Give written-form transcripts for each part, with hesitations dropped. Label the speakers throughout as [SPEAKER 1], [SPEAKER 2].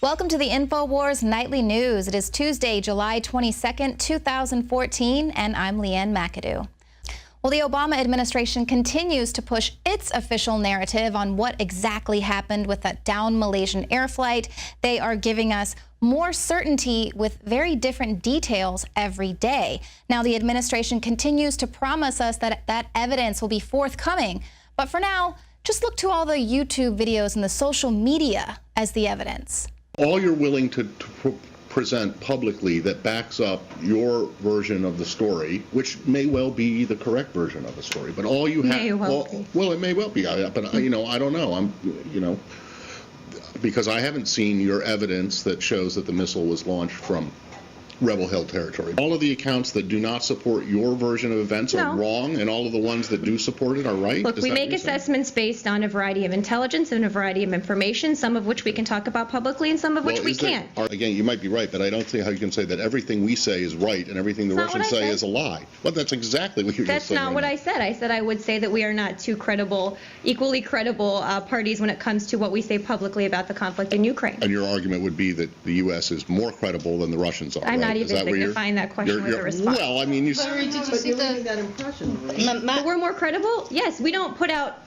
[SPEAKER 1] Welcome to the INFOWARS Nightly News. It is Tuesday, July 22nd, 2014, and I'm Leanne McAdoo. Well, the Obama administration continues to push its official narrative on what exactly happened with that downed Malaysian air flight. They are giving us more certainty with very different details every day. Now, the administration continues to promise us that that evidence will be forthcoming. But for now, just look to all the YouTube videos and the social media as the evidence.
[SPEAKER 2] All you're willing to present publicly that backs up your version of the story, which may well be the correct version of the story, but all you have, well, it may well be, but I don't know. Because I haven't seen your evidence that shows that the missile was launched from rebel-held territory. All of the accounts that do not support your version of events are wrong, and all of the ones that do support it are right?
[SPEAKER 3] Look, we make assessments based on a variety of intelligence and a variety of information, some of which we can talk about publicly and some of which we can't.
[SPEAKER 2] Again, you might be right, but I don't see how you can say that everything we say is right and everything the Russians say is a lie. Well, that's exactly what you're just saying.
[SPEAKER 3] That's not what I said. I said I would say that we are not two credible, equally credible parties when it comes to what we say publicly about the conflict in Ukraine.
[SPEAKER 2] And your argument would be that the U.S. is more credible than the Russians are,
[SPEAKER 3] I'm not even dignifying that question with a response.
[SPEAKER 2] Well, I mean, you
[SPEAKER 4] Did you see that impression?
[SPEAKER 3] But we're more credible? Yes, we don't put out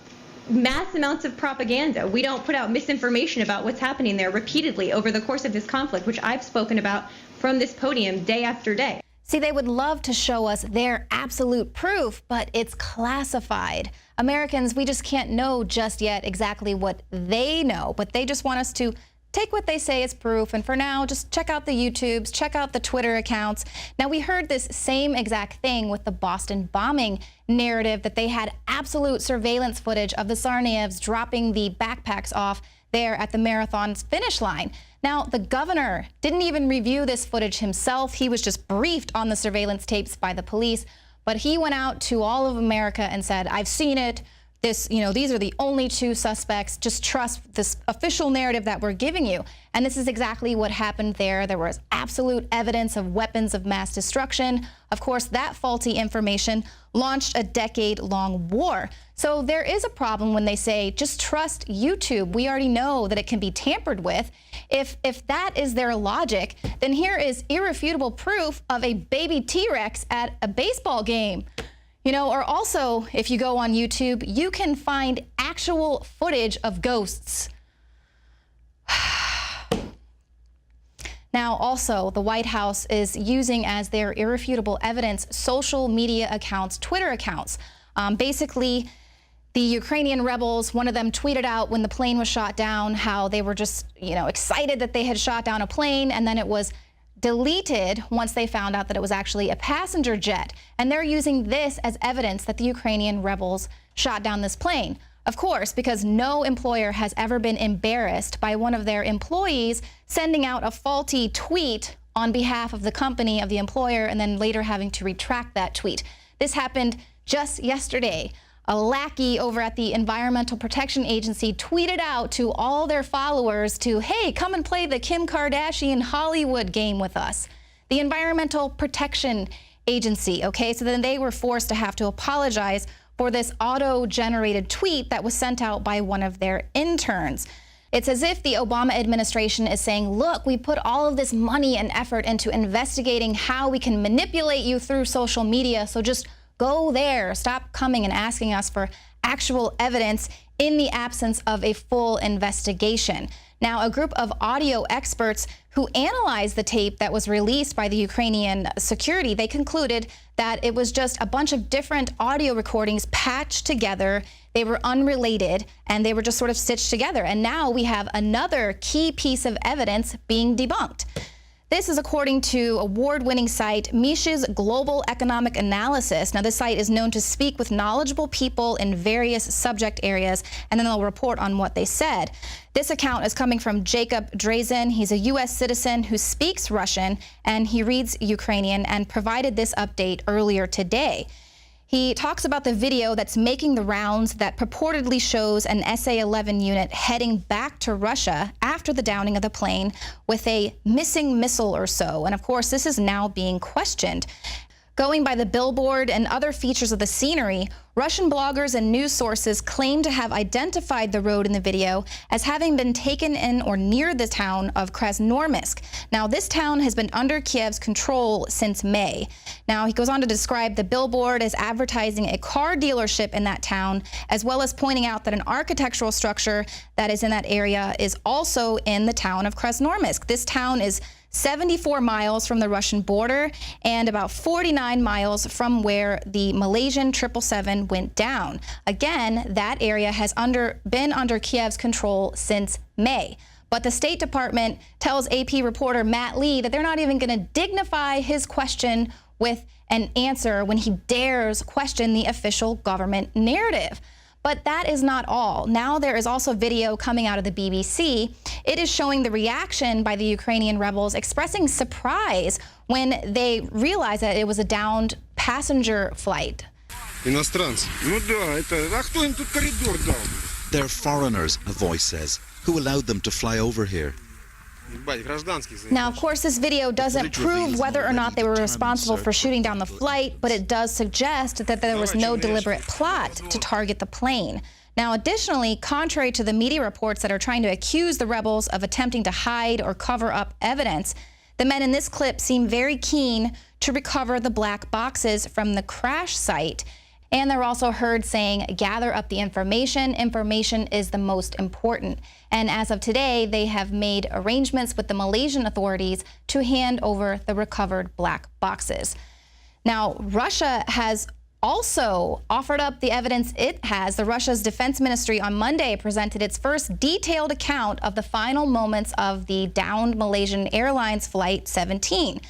[SPEAKER 3] mass amounts of propaganda. We don't put out misinformation about what's happening there repeatedly over the course of this conflict, which I've spoken about from this podium day after day.
[SPEAKER 1] See, they would love to show us their absolute proof, but it's classified. Americans, we just can't know just yet exactly what they know, but they just want us to take what they say as proof, and for now, just check out the YouTubes, check out the Twitter accounts. Now, we heard this same exact thing with the Boston bombing narrative, that they had absolute surveillance footage of the Tsarnaevs dropping the backpacks off there at the marathon's finish line. Now, the governor didn't even review this footage himself. He was just briefed on the surveillance tapes by the police, but he went out to all of America and said, I've seen it. These are the only two suspects. Just trust this official narrative that we're giving you. And this is exactly what happened there. There was absolute evidence of weapons of mass destruction. Of course, that faulty information launched a decade-long war. So there is a problem when they say, just trust YouTube. We already know that it can be tampered with. If that is their logic, then here is irrefutable proof of a baby T-Rex at a baseball game. Or also, if you go on YouTube, you can find actual footage of ghosts. Now, also, the White House is using as their irrefutable evidence social media accounts, Twitter accounts. Basically, the Ukrainian rebels, one of them tweeted out when the plane was shot down how they were just, excited that they had shot down a plane, and then it was deleted once they found out that it was actually a passenger jet. And they're using this as evidence that the Ukrainian rebels shot down this plane. Of course, because no employer has ever been embarrassed by one of their employees sending out a faulty tweet on behalf of the company, of the employer, and then later having to retract that tweet. This happened just yesterday. A lackey over at the Environmental Protection Agency tweeted out to all their followers hey, come and play the Kim Kardashian Hollywood game with us. The Environmental Protection Agency, okay? So then they were forced to have to apologize for this auto-generated tweet that was sent out by one of their interns. It's as if the Obama administration is saying, look, we put all of this money and effort into investigating how we can manipulate you through social media, so just go there. Stop coming and asking us for actual evidence in the absence of a full investigation. Now, a group of audio experts who analyzed the tape that was released by the Ukrainian security, they concluded that it was just a bunch of different audio recordings patched together. They were unrelated, and they were just sort of stitched together. And now we have another key piece of evidence being debunked. This is according to award-winning site Mish's Global Economic Analysis. Now, this site is known to speak with knowledgeable people in various subject areas, and then they'll report on what they said. This account is coming from Jacob Drazen. He's a U.S. citizen who speaks Russian, and he reads Ukrainian, and provided this update earlier today. He talks about the video that's making the rounds that purportedly shows an SA-11 unit heading back to Russia after the downing of the plane with a missing missile or so. And of course, this is now being questioned. Going by the billboard and other features of the scenery, Russian bloggers and news sources claim to have identified the road in the video as having been taken in or near the town of Krasnoyarsk. Now, this town has been under Kiev's control since May. Now, he goes on to describe the billboard as advertising a car dealership in that town, as well as pointing out that an architectural structure that is in that area is also in the town of Krasnoyarsk. This town is 74 miles from the Russian border and about 49 miles from where the Malaysian 777 went down. Again, that area has been under Kiev's control since May. But the State Department tells AP reporter Matt Lee that they're not even going to dignify his question with an answer when he dares question the official government narrative. But that is not all. Now there is also video coming out of the BBC. It is showing the reaction by the Ukrainian rebels expressing surprise when they realized that it was a downed passenger flight.
[SPEAKER 5] Иностранцы. Ну да, это... А кто им тут коридор дал?
[SPEAKER 6] They're foreigners, a voice says. Who allowed them to fly over here?
[SPEAKER 1] Now, of course, this video doesn't prove whether or not they were responsible for shooting down the flight, but it does suggest that there was no deliberate plot to target the plane. Now, additionally, contrary to the media reports that are trying to accuse the rebels of attempting to hide or cover up evidence, the men in this clip seem very keen to recover the black boxes from the crash site. And they're also heard saying, gather up the information. Information is the most important. And as of today, they have made arrangements with the Malaysian authorities to hand over the recovered black boxes. Now, Russia has also offered up the evidence it has. The Russia's defense ministry on Monday presented its first detailed account of the final moments of the downed Malaysian Airlines Flight 17.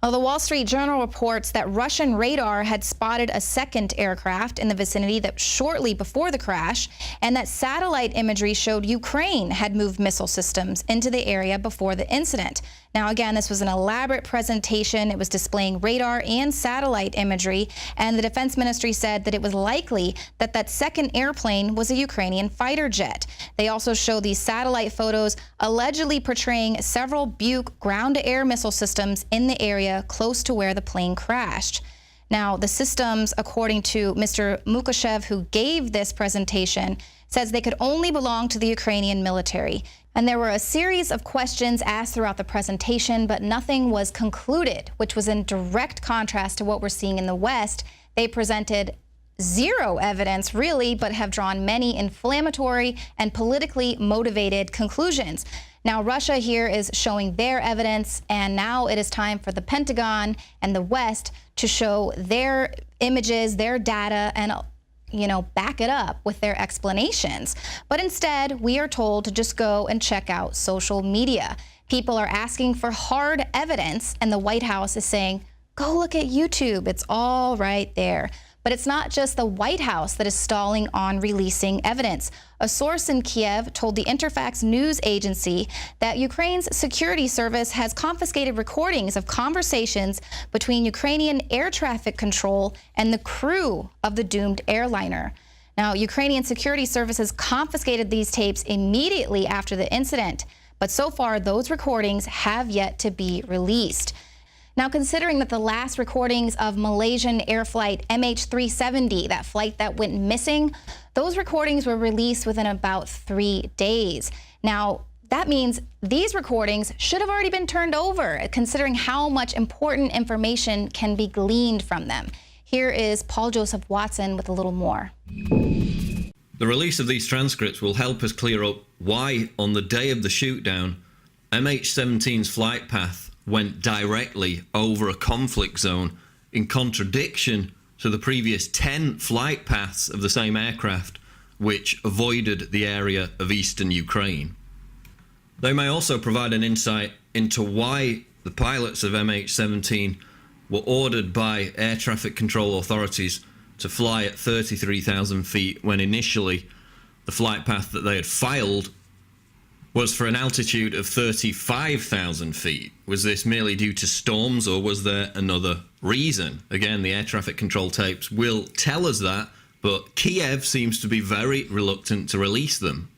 [SPEAKER 1] Well, the Wall Street Journal reports that Russian radar had spotted a second aircraft in the vicinity that shortly before the crash, and that satellite imagery showed Ukraine had moved missile systems into the area before the incident. Now, again, this was an elaborate presentation. It was displaying radar and satellite imagery, and the defense ministry said that it was likely that that second airplane was a Ukrainian fighter jet. They also show these satellite photos allegedly portraying several Buk ground-to-air missile systems in the area close to where the plane crashed. Now, the systems, according to Mr. Mukashev, who gave this presentation, says they could only belong to the Ukrainian military. And there were a series of questions asked throughout the presentation, but nothing was concluded, which was in direct contrast to what we're seeing in the West. They presented zero evidence, really, but have drawn many inflammatory and politically motivated conclusions. Now, Russia here is showing their evidence, and now it is time for the Pentagon and the West to show their images, their data, and back it up with their explanations. But instead, we are told to just go and check out social media. People are asking for hard evidence, and the White House is saying, go look at YouTube. It's all right there. But it's not just the White House that is stalling on releasing evidence. A source in Kiev told the Interfax news agency that Ukraine's security service has confiscated recordings of conversations between Ukrainian air traffic control and the crew of the doomed airliner. Now, Ukrainian security services confiscated these tapes immediately after the incident, but so far those recordings have yet to be released. Now, considering that the last recordings of Malaysian air flight MH370, that flight that went missing, those recordings were released within about 3 days. Now, that means these recordings should have already been turned over, considering how much important information can be gleaned from them. Here is Paul Joseph Watson with a little more.
[SPEAKER 7] The release of these transcripts will help us clear up why, on the day of the shootdown, MH17's flight path went directly over a conflict zone, in contradiction to the previous 10 flight paths of the same aircraft, which avoided the area of eastern Ukraine. They may also provide an insight into why the pilots of MH17 were ordered by air traffic control authorities to fly at 33,000 feet when initially the flight path that they had filed was for an altitude of 35,000 feet. Was this merely due to storms, or was there another reason? Again, the air traffic control tapes will tell us that, but Kiev seems to be very reluctant to release them.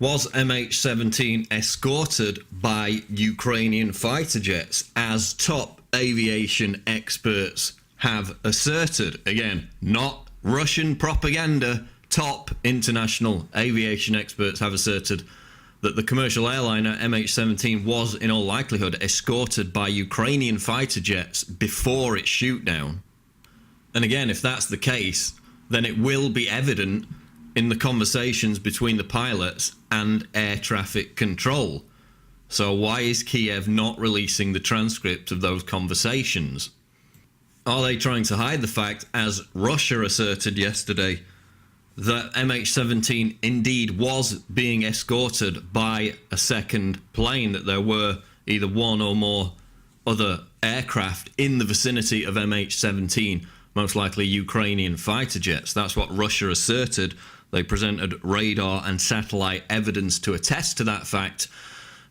[SPEAKER 7] Was MH17 escorted by Ukrainian fighter jets, as top aviation experts have asserted? Again, not Russian propaganda. Top international aviation experts have asserted that the commercial airliner MH17 was, in all likelihood, escorted by Ukrainian fighter jets before its shootdown. And again, if that's the case, then it will be evident in the conversations between the pilots and air traffic control. So why is Kiev not releasing the transcript of those conversations? Are they trying to hide the fact, as Russia asserted yesterday, that MH17 indeed was being escorted by a second plane, that there were either one or more other aircraft in the vicinity of MH17, most likely Ukrainian fighter jets? That's what Russia asserted. They presented radar and satellite evidence to attest to that fact.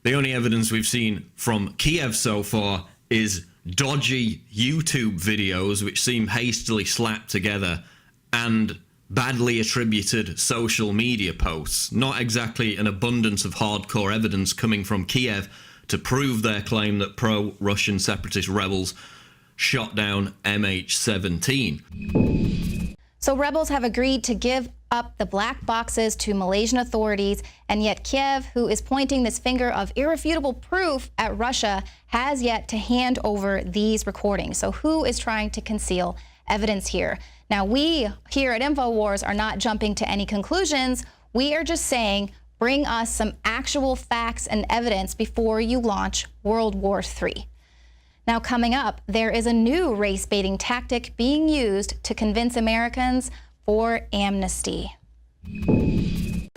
[SPEAKER 7] The only evidence we've seen from Kiev so far is dodgy YouTube videos which seem hastily slapped together and badly attributed social media posts. Not exactly an abundance of hardcore evidence coming from Kiev to prove their claim that pro-Russian separatist rebels shot down MH17.
[SPEAKER 1] So rebels have agreed to give up the black boxes to Malaysian authorities, and yet Kiev, who is pointing this finger of irrefutable proof at Russia, has yet to hand over these recordings. So who is trying to conceal evidence here? Now, we here at INFOWARS are not jumping to any conclusions. We are just saying, bring us some actual facts and evidence before you launch World War III. Now, coming up, there is a new race-baiting tactic being used to convince Americans for amnesty.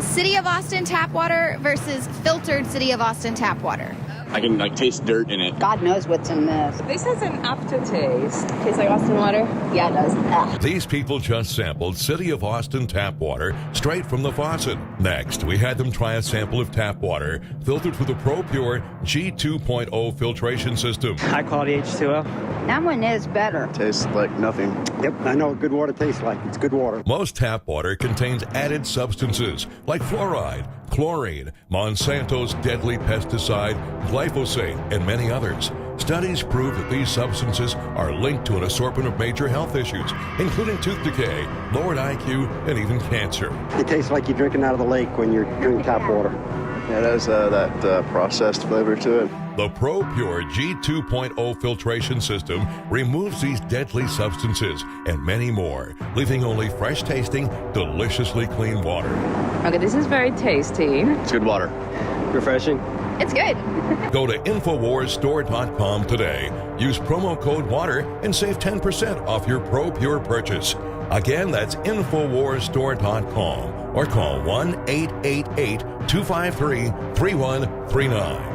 [SPEAKER 8] City of Austin tap water versus filtered City of Austin tap water.
[SPEAKER 9] I can taste dirt in it.
[SPEAKER 10] God knows what's in this.
[SPEAKER 11] This has an aftertaste.
[SPEAKER 10] Tastes like Austin water? Yeah, it does. Ugh.
[SPEAKER 12] These people just sampled City of Austin tap water straight from the faucet. Next, we had them try a sample of tap water filtered through the ProPure G2.0 filtration system.
[SPEAKER 13] High quality H2O.
[SPEAKER 10] That one is better.
[SPEAKER 9] Tastes like nothing.
[SPEAKER 13] Yep, I know what good water tastes like. It's good water.
[SPEAKER 12] Most tap water contains added substances like fluoride, chlorine, Monsanto's deadly pesticide, glyphosate, and many others. Studies prove that these substances are linked to an assortment of major health issues, including tooth decay, lowered IQ, and even cancer.
[SPEAKER 13] It tastes like you're drinking out of the lake when you're drinking tap water.
[SPEAKER 9] Yeah, it has that processed flavor to it.
[SPEAKER 12] The ProPure G2.0 filtration system removes these deadly substances and many more, leaving only fresh-tasting, deliciously clean water.
[SPEAKER 11] Okay, this is very tasty.
[SPEAKER 9] It's good water.
[SPEAKER 13] Refreshing.
[SPEAKER 8] It's good.
[SPEAKER 12] Go to InfoWarsStore.com today. Use promo code WATER and save 10% off your ProPure purchase. Again, that's InfoWarsStore.com or call 1-888-253-3139.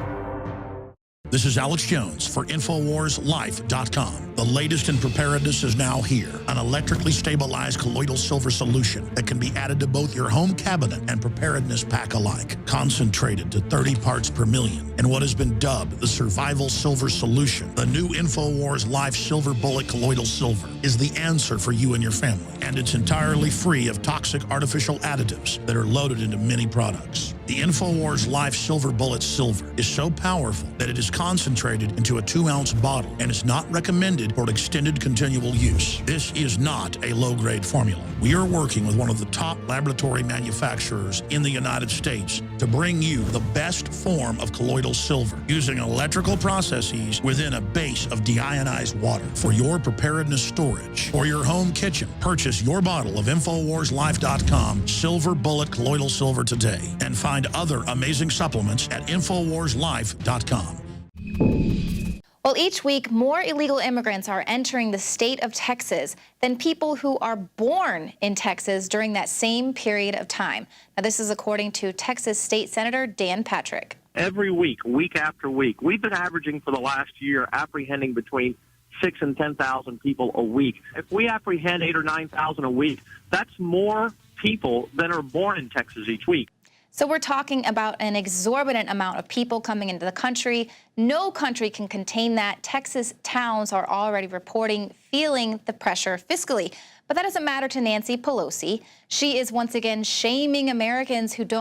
[SPEAKER 14] This is Alex Jones for InfoWarsLife.com. The latest in preparedness is now here. An electrically stabilized colloidal silver solution that can be added to both your home cabinet and preparedness pack alike. Concentrated to 30 parts per million in what has been dubbed the survival silver solution. The new InfoWars Life Silver Bullet Colloidal Silver is the answer for you and your family. And it's entirely free of toxic artificial additives that are loaded into many products. The InfoWars Life Silver Bullet Silver is so powerful that it is concentrated into a 2-ounce bottle and is not recommended for extended continual use. This is not a low-grade formula. We are working with one of the top laboratory manufacturers in the United States to bring you the best form of colloidal silver using electrical processes within a base of deionized water for your preparedness storage or your home kitchen. Purchase your bottle of InfoWarsLife.com Silver Bullet Colloidal Silver today and find other amazing supplements at InfoWarsLife.com.
[SPEAKER 1] Well, each week, more illegal immigrants are entering the state of Texas than people who are born in Texas during that same period of time. Now, this is according to Texas State Senator Dan Patrick.
[SPEAKER 15] Every week, week after week, we've been averaging for the last year apprehending between 6,000 and 10,000 people a week. If we apprehend 8,000 or 9,000 a week, that's more people than are born in Texas each week.
[SPEAKER 1] So we're talking about an exorbitant amount of people coming into the country. No country can contain that. Texas towns are already reporting feeling the pressure fiscally. But that doesn't matter to Nancy Pelosi. She is once again shaming Americans who don't